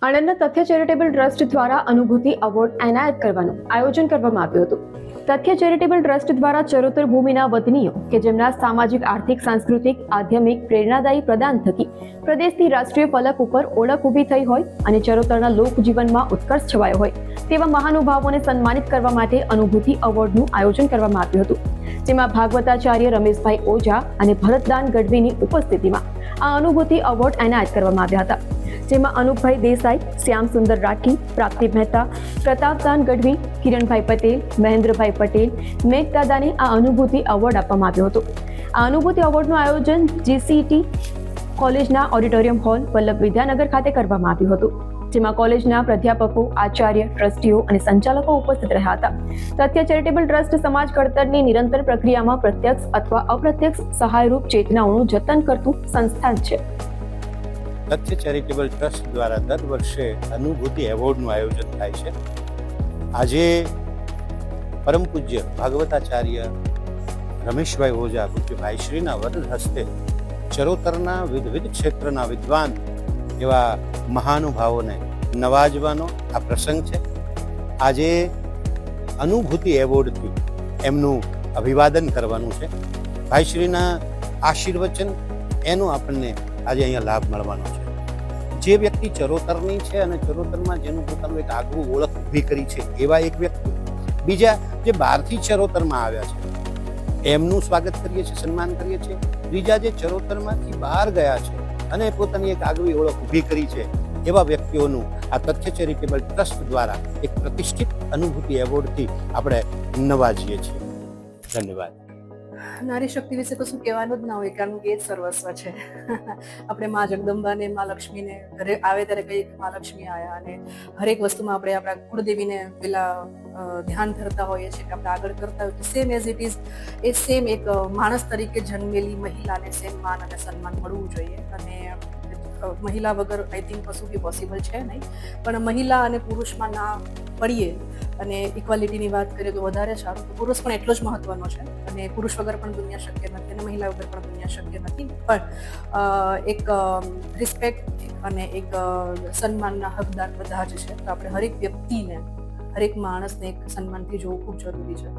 આણંદના તથ્ય charitable trust દ્વારા અનુભૂતિ એવોર્ડ એનાયત કરવાનું આયોજન કરવામાં આવ્યું હતું. તથ્ય ચેરિટેબલ ટ્રસ્ટ દ્વારા ચરોતર ભૂમિના વતનીઓ કે જેમના સામાજિક, આર્થિક, સાંસ્કૃતિક, આધ્યાત્મિક પ્રેરણાદાયી પ્રદાન થકી પ્રદેશથી રાષ્ટ્રીય ફલક ઉપર ઓળખ ઊભી થઈ હોય અને ચરોતરના લોકજીવનમાં ઉત્કર્ષ છવાયો હોય તેવા મહાનુભાવોને સન્માનિત કરવા માટે અનુભૂતિ એવોર્ડનું આયોજન કરવામાં આવ્યું હતું. જેમાં ભાગવતાચાર્ય રમેશભાઈ ઓઝા અને ભરતદાન ગઢવીની ઉપસ્થિતિમાં આ અનુભૂતિ એવોર્ડ એનાયત કરવામાં આવ્યા હતા. જેમાં અનુપભાઈ દેસાઈ, શ્યામ સુંદર રાઠી, પ્રાપ્તિ મહેતા, પ્રતાપદાન ગઢવી, કિરણભાઈ પટેલ, મહેન્દ્રભાઈ પટેલ, મેઘદાદાને આ અનુભૂતિ એવોર્ડ આપવામાં આવ્યો હતો. આ અનુભૂતિ એવોર્ડનું આયોજન જીસીટી કોલેજના ઓડિટોરિયમ હોલ વલ્લભ વિદ્યાનગર ખાતે કરવામાં આવ્યું હતું. જેમાં કોલેજના પ્રાધ્યાપકો, આચાર્ય, ટ્રસ્ટીઓ અને સંચાલકો ઉપસ્થિત રહ્યા હતા. તથ્ય ચેરિટેબલ ટ્રસ્ટ સમાજ ઘડતરની નિરંતર પ્રક્રિયામાં પ્રત્યક્ષ અથવા અપ્રત્યક્ષ સહાયરૂપ ચેતનાઓનું જતન કરતું સંસ્થાન છે. તથ્ય ચેરિટેબલ ટ્રસ્ટ દ્વારા દર વર્ષે અનુભૂતિ એવોર્ડનું આયોજન થાય છે. આજે પરમ પૂજ્ય ભાગવતાચાર્ય રમેશભાઈ ઓઝા પૂજ્ય ભાઈશ્રીના વરદ હસ્તે ચરોતરના વિવિધ ક્ષેત્રના વિદ્વાન એવા મહાનુભાવોને નવાજવાનો આ પ્રસંગ છે. આજે અનુભૂતિ એવોર્ડથી એમનું અભિવાદન કરવાનું છે. ભાઈશ્રીના આશીર્વચન એનો આપણને આજે અહીંયા લાભ મળવાનો છે. જે વ્યક્તિ ચરોતરની છે અને ચરોતરમાં જેનું પોતાનું એક આગવું ઓળખ ઊભી કરી છે એવા એક વ્યક્તિ, બીજા જે બહારથી ચરોતરમાં આવ્યા છે એમનું સ્વાગત કરીએ છીએ, સન્માન કરીએ છીએ. ત્રીજા જે ચરોતરમાંથી બહાર ગયા છે અને પોતાની એક આગવી ઓળખ ઊભી કરી છે એવા વ્યક્તિઓનું આ તથ્ય ચેરિટેબલ ટ્રસ્ટ દ્વારા એક પ્રતિષ્ઠિત અનુભૂતિ એવોર્ડથી આપણે નવાજીએ છીએ. ધન્યવાદ. નારી શક્તિ વિશે કશું કહેવાનું જ ના હોય, કારણ કે એ જ સર્વસ્વ છે. આપણે મા જગદંબાને, મા લક્ષ્મીને ઘરે આવે ત્યારે કહીએ કે મા લક્ષ્મી આવ્યા, અને હરેક વસ્તુમાં આપણે આપણા કુળદેવીને પેલા ધ્યાન ધરતા હોઈએ છીએ કે આપણે આગળ કરતા હોઈએ. Same as it is a same એક માણસ તરીકે જન્મેલી મહિલાને સેમ માન અને સન્માન મળવું જોઈએ. અને મહિલા વગર આઈ થિંક કશું બી પોસિબલ છે નહીં. પણ મહિલા અને પુરુષમાં ના પડીએ અને ઇક્વાલિટીની વાત કરીએ તો વધારે સારું. તો પુરુષ પણ એટલો જ મહત્વનો છે, અને પુરુષ વગર પણ દુનિયા શક્ય નથી, અને મહિલા વગર પણ દુનિયા શક્ય નથી. પણ એક રિસ્પેક્ટ અને એક સન્માનના હકદાર બધા જ છે. તો આપણે હરેક વ્યક્તિને, હરેક માણસને એક સન્માનથી જોવું ખૂબ જરૂરી છે.